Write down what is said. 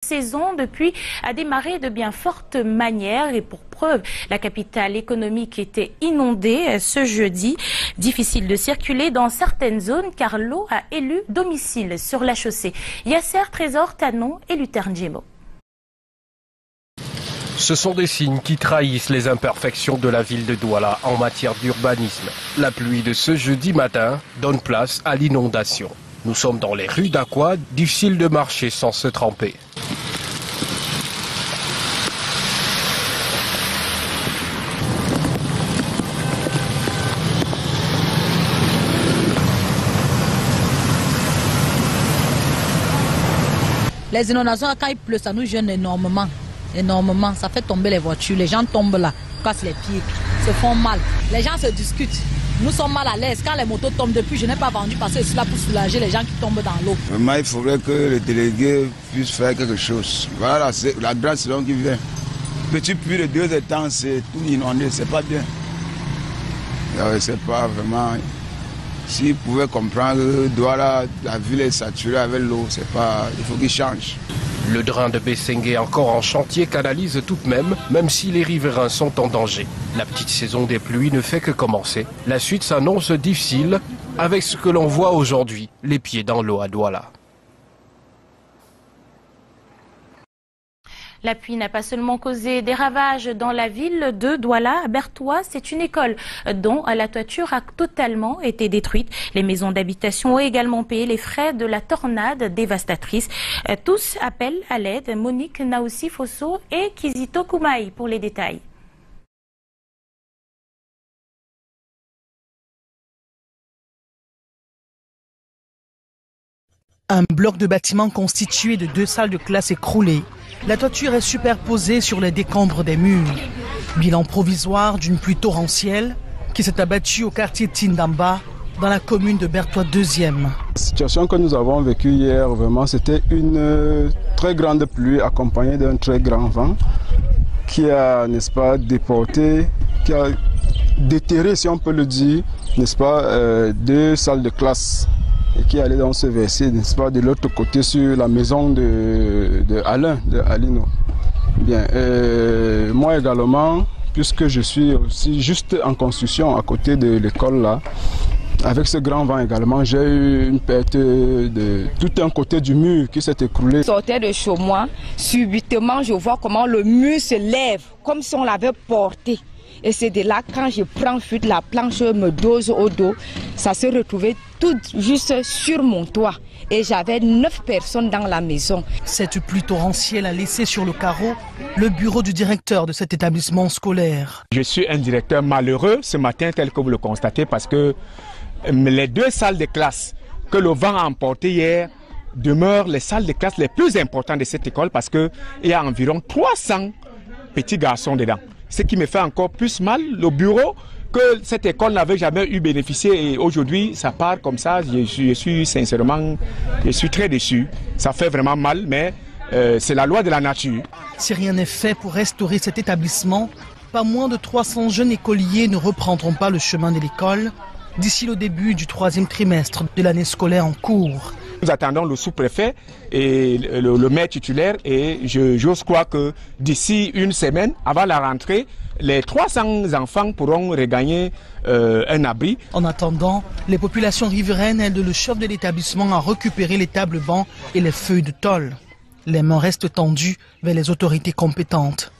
Saison depuis a démarré de bien forte manière et pour preuve, la capitale économique était inondée ce jeudi. Difficile de circuler dans certaines zones car l'eau a élu domicile sur la chaussée. Yasser, Trésor, Tanon et Luther Njemo. Ce sont des signes qui trahissent les imperfections de la ville de Douala en matière d'urbanisme. La pluie de ce jeudi matin donne place à l'inondation. Nous sommes dans les rues d'Aqua, difficile de marcher sans se tremper. Les inondations, quand il pleut, ça nous gêne énormément. Énormément. Ça fait tomber les voitures. Les gens tombent là, cassent les pieds, se font mal. Les gens se discutent. Nous sommes mal à l'aise. Quand les motos tombent depuis, je n'ai pas vendu parce que c'est là pour soulager les gens qui tombent dans l'eau. Vraiment, il faudrait que le délégué puisse faire quelque chose. Voilà, c'est la grande saison qui vient. Petit pluie de 2 temps, c'est tout inondé, c'est pas bien. C'est pas vraiment. S'il pouvait comprendre que la ville est saturée avec l'eau, c'est pas. Il faut qu'il change. Le drain de Bessengue, encore en chantier, canalise tout de même si les riverains sont en danger. La petite saison des pluies ne fait que commencer. La suite s'annonce difficile avec ce que l'on voit aujourd'hui, les pieds dans l'eau à Douala. La pluie n'a pas seulement causé des ravages dans la ville de Douala. Berthois, c'est une école dont la toiture a totalement été détruite. Les maisons d'habitation ont également payé les frais de la tornade dévastatrice. Tous appellent à l'aide. Monique Naoussi Fosso et Kizito Koumaï pour les détails. Un bloc de bâtiment constitué de 2 salles de classe écroulées. La toiture est superposée sur les décombres des murs. Bilan provisoire d'une pluie torrentielle qui s'est abattue au quartier Tindamba, dans la commune de Berthois 2e. La situation que nous avons vécue hier, vraiment, c'était une très grande pluie accompagnée d'un très grand vent qui a, n'est-ce pas, déporté, qui a déterré, si on peut le dire, n'est-ce pas, 2 salles de classe. Et qui allait dans ce verset, n'est-ce pas, de l'autre côté sur la maison de Alain, de Alino. Bien, moi également, puisque je suis aussi juste en construction à côté de l'école là, avec ce grand vent également, j'ai eu une perte de tout un côté du mur qui s'est écroulé. Je sortais de chez moi, subitement je vois comment le mur se lève, comme si on l'avait porté. Et c'est de là, quand je prends fuite, la planche me dose au dos. Ça s'est retrouvé tout juste sur mon toit. Et j'avais 9 personnes dans la maison. Cette pluie torrentielle a laissé sur le carreau le bureau du directeur de cet établissement scolaire. Je suis un directeur malheureux ce matin, tel que vous le constatez, parce que les 2 salles de classe que le vent a emportées hier demeurent les salles de classe les plus importantes de cette école parce qu'il y a environ 300 petits garçons dedans. Ce qui me fait encore plus mal, le bureau que cette école n'avait jamais eu bénéficié et aujourd'hui ça part comme ça, je suis sincèrement, je suis très déçu. Ça fait vraiment mal, mais c'est la loi de la nature. Si rien n'est fait pour restaurer cet établissement, pas moins de 300 jeunes écoliers ne reprendront pas le chemin de l'école d'ici le début du 3e trimestre de l'année scolaire en cours. Nous attendons le sous-préfet et le maire titulaire et j'ose croire que d'ici une semaine, avant la rentrée, les 300 enfants pourront regagner un abri. En attendant, les populations riveraines aident le chef de l'établissement à récupérer les tables bancs et les feuilles de tôle. Les mains restent tendues vers les autorités compétentes.